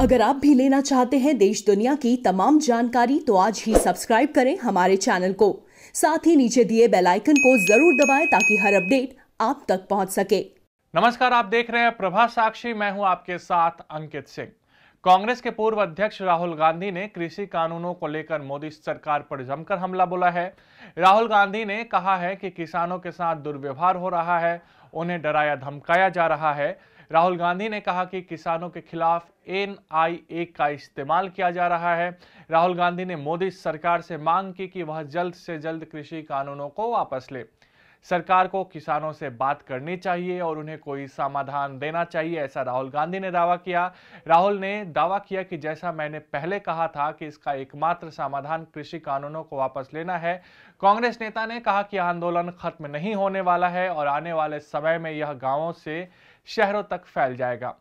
अगर आप भी लेना चाहते हैं देश दुनिया की तमाम जानकारी तो आज ही सब्सक्राइब करें हमारे चैनल को। साथ ही नीचे दिए बेल आइकन को जरूर दबाएं ताकि हर अपडेट आप तक पहुंच सके। नमस्कार, आप देख रहे हैं प्रभा साक्षी। मैं हूं आपके साथ अंकित सिंह। कांग्रेस के पूर्व अध्यक्ष राहुल गांधी ने कृषि कानूनों को लेकर मोदी सरकार पर जमकर हमला बोला है। राहुल गांधी ने कहा है कि किसानों के साथ दुर्व्यवहार हो रहा है, उन्हें डराया धमकाया जा रहा है। राहुल गांधी ने कहा कि किसानों के खिलाफ NIA का इस्तेमाल किया जा रहा है। राहुल गांधी ने मोदी सरकार से मांग की कि वह जल्द से जल्द कृषि कानूनों को वापस ले। सरकार को किसानों से बात करनी चाहिए और उन्हें कोई समाधान देना चाहिए, ऐसा राहुल गांधी ने दावा किया। राहुल ने दावा किया कि जैसा मैंने पहले कहा था कि इसका एकमात्र समाधान कृषि कानूनों को वापस लेना है। कांग्रेस नेता ने कहा कि आंदोलन खत्म नहीं होने वाला है और आने वाले समय में यह गांवों से शहरों तक फैल जाएगा।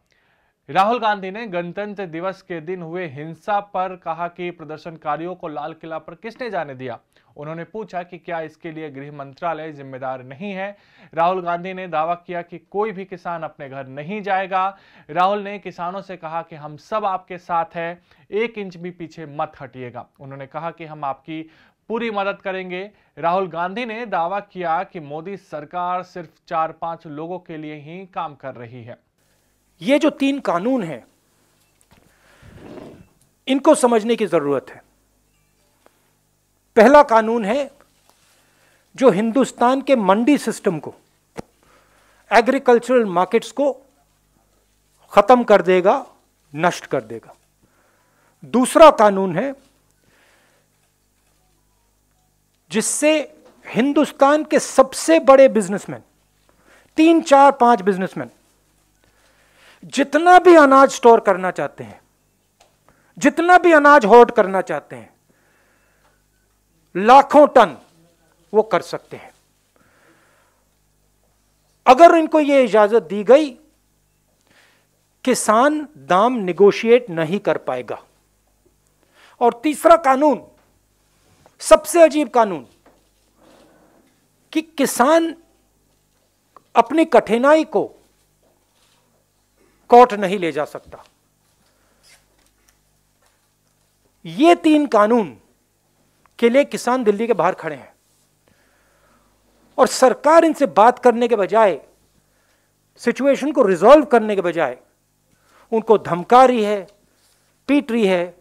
राहुल गांधी ने गणतंत्र दिवस के दिन हुए हिंसा पर कहा कि प्रदर्शनकारियों को लाल किला पर किसने जाने दिया। उन्होंने पूछा कि क्या इसके लिए गृह मंत्रालय जिम्मेदार नहीं है। राहुल गांधी ने दावा किया कि कोई भी किसान अपने घर नहीं जाएगा। राहुल ने किसानों से कहा कि हम सब आपके साथ हैं, 1 इंच भी पीछे मत हटिएगा। उन्होंने कहा कि हम आपकी पूरी मदद करेंगे। राहुल गांधी ने दावा किया कि मोदी सरकार सिर्फ 4-5 लोगों के लिए ही काम कर रही है। ये जो 3 कानून हैं, इनको समझने की जरूरत है। पहला कानून है जो हिंदुस्तान के मंडी सिस्टम को, एग्रीकल्चरल मार्केट्स को खत्म कर देगा, नष्ट कर देगा। दूसरा कानून है जिससे हिंदुस्तान के सबसे बड़े बिजनेसमैन, 3, 4, 5 बिजनेसमैन जितना भी अनाज स्टोर करना चाहते हैं, जितना भी अनाज होल्ड करना चाहते हैं, लाखों टन वो कर सकते हैं। अगर इनको यह इजाजत दी गई, किसान दाम निगोशिएट नहीं कर पाएगा। और तीसरा कानून, सबसे अजीब कानून, कि किसान अपनी कठिनाई को कोर्ट नहीं ले जा सकता। ये 3 कानून के लिए किसान दिल्ली के बाहर खड़े हैं और सरकार इनसे बात करने के बजाय, सिचुएशन को रिजॉल्व करने के बजाय उनको धमका रही है, पीट रही है,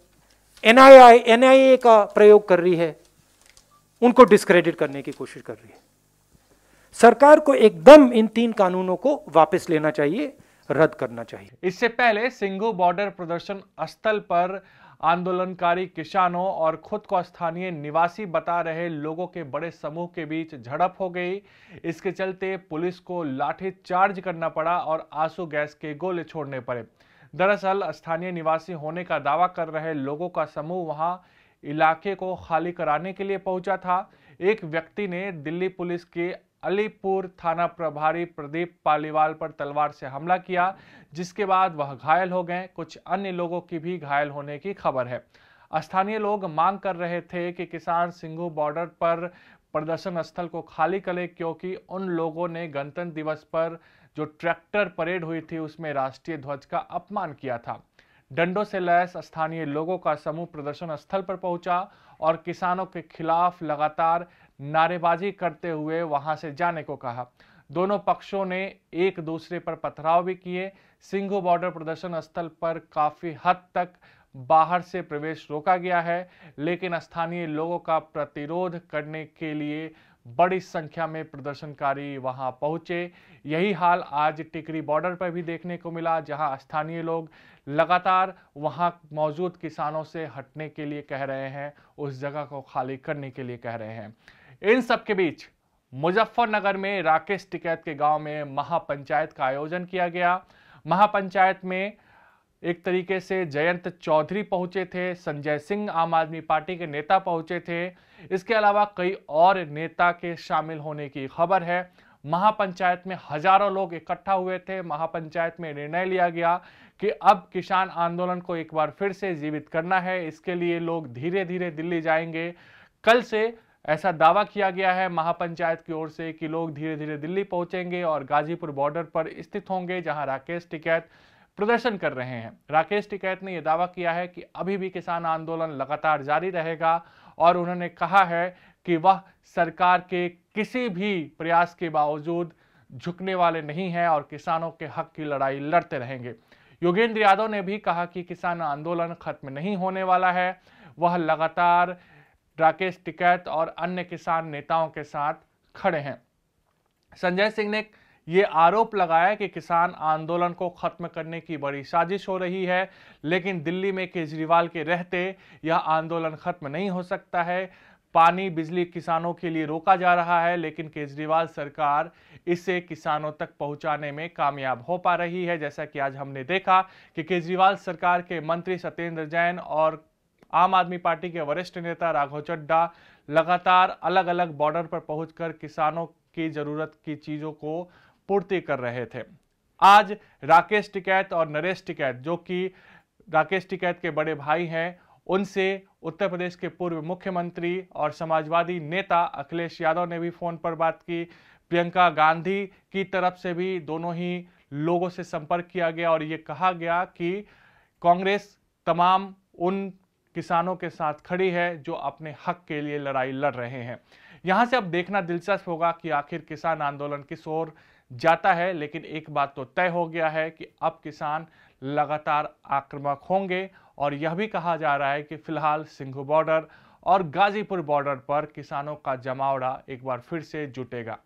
NIA का प्रयोग कर रही है, उनको डिस्क्रेडिट करने की कोशिश कर रही है। सरकार को एकदम इन 3 कानूनों को वापस लेना चाहिए, रद्द करना चाहिए। इससे पहले सिंघू बॉर्डर प्रदर्शन स्थल पर आंदोलनकारी किसानों और खुद को स्थानीय निवासी बता रहे लोगों के बड़े समूह के बीच झड़प हो गई। इसके चलते पुलिस को लाठी चार्ज करना पड़ा और आंसू गैस के गोले छोड़ने पड़े। दरअसल स्थानीय निवासी होने का दावा कर रहे लोगों का समूह वहां इलाके को खाली कराने के लिए पहुंचा था। एक व्यक्ति ने दिल्ली पुलिस के अलीपुर थाना प्रभारी प्रदीप पालीवाल पर तलवार से हमला किया, जिसके बाद वह घायल हो गए। कुछ अन्य लोगों की भी घायल होने की खबर है। स्थानीय लोग मांग कर रहे थे कि किसान सिंघू बॉर्डर पर प्रदर्शन स्थल को खाली करें, क्योंकि उन लोगों ने गणतंत्र दिवस पर जो ट्रैक्टर परेड हुई थी उसमें राष्ट्रीय ध्वज का अपमान किया था। डंडों से लैस स्थानीय लोगों का समूह प्रदर्शन स्थल पर पहुंचा और किसानों के खिलाफ लगातार नारेबाजी करते हुए वहां से जाने को कहा। दोनों पक्षों ने एक दूसरे पर पथराव भी किए। सिंघू बॉर्डर प्रदर्शन स्थल पर काफी हद तक बाहर से प्रवेश रोका गया है, लेकिन स्थानीय लोगों का प्रतिरोध करने के लिए बड़ी संख्या में प्रदर्शनकारी वहां पहुंचे। यही हाल आज टिकरी बॉर्डर पर भी देखने को मिला, जहां स्थानीय लोग लगातार वहां मौजूद किसानों से हटने के लिए कह रहे हैं, उस जगह को खाली करने के लिए कह रहे हैं। इन सब के बीच मुजफ्फरनगर में राकेश टिकैत के गांव में महापंचायत का आयोजन किया गया। महापंचायत में एक तरीके से जयंत चौधरी पहुंचे थे, संजय सिंह आम आदमी पार्टी के नेता पहुंचे थे, इसके अलावा कई और नेता के शामिल होने की खबर है। महापंचायत में हजारों लोग इकट्ठा हुए थे। महापंचायत में निर्णय लिया गया कि अब किसान आंदोलन को एक बार फिर से जीवित करना है। इसके लिए लोग धीरे धीरे दिल्ली जाएंगे। कल से ऐसा दावा किया गया है महापंचायत की ओर से कि लोग धीरे धीरे दिल्ली पहुंचेंगे और गाजीपुर बॉर्डर पर स्थित होंगे, जहां राकेश टिकैत प्रदर्शन कर रहे हैं। राकेश टिकैत ने यह दावा किया है कि अभी भी किसान आंदोलन लगातार जारी रहेगा और उन्होंने कहा है कि वह सरकार के किसी भी प्रयास के बावजूद झुकने वाले नहीं हैं और किसानों के हक की लड़ाई लड़ते रहेंगे। योगेंद्र यादव ने भी कहा कि किसान आंदोलन खत्म नहीं होने वाला है, वह लगातार राकेश टिकैत और अन्य किसान नेताओं के साथ खड़े हैं। संजय सिंह ने यह आरोप लगाया कि किसान आंदोलन को खत्म करने की बड़ी साजिश हो रही है, लेकिन दिल्ली में केजरीवाल के रहते यह आंदोलन खत्म नहीं हो सकता है। पानी बिजली किसानों के लिए रोका जा रहा है, लेकिन केजरीवाल सरकार इसे किसानों तक पहुंचाने में कामयाब हो पा रही है। जैसा कि आज हमने देखा कि केजरीवाल सरकार के मंत्री सत्येंद्र जैन और आम आदमी पार्टी के वरिष्ठ नेता राघव चड्ढा लगातार अलग अलग बॉर्डर पर पहुंचकर किसानों की जरूरत की चीजों को पूर्ति कर रहे थे। आज राकेश टिकैत और नरेश टिकैत, जो कि राकेश टिकैत के बड़े भाई हैं, उनसे उत्तर प्रदेश के पूर्व मुख्यमंत्री और समाजवादी नेता अखिलेश यादव ने भी फोन पर बात की। प्रियंका गांधी की तरफ से भी दोनों ही लोगों से संपर्क किया गया और ये कहा गया कि कांग्रेस तमाम उन किसानों के साथ खड़ी है जो अपने हक के लिए लड़ाई लड़ रहे हैं। यहां से अब देखना दिलचस्प होगा कि आखिर किसान आंदोलन किस ओर जाता है, लेकिन एक बात तो तय हो गया है कि अब किसान लगातार आक्रामक होंगे और यह भी कहा जा रहा है कि फिलहाल सिंघू बॉर्डर और गाजीपुर बॉर्डर पर किसानों का जमावड़ा एक बार फिर से जुटेगा।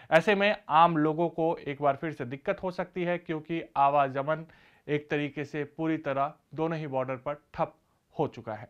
ऐसे में आम लोगों को एक बार फिर से दिक्कत हो सकती है, क्योंकि आवागमन एक तरीके से पूरी तरह दोनों ही बॉर्डर पर ठप हो चुका है।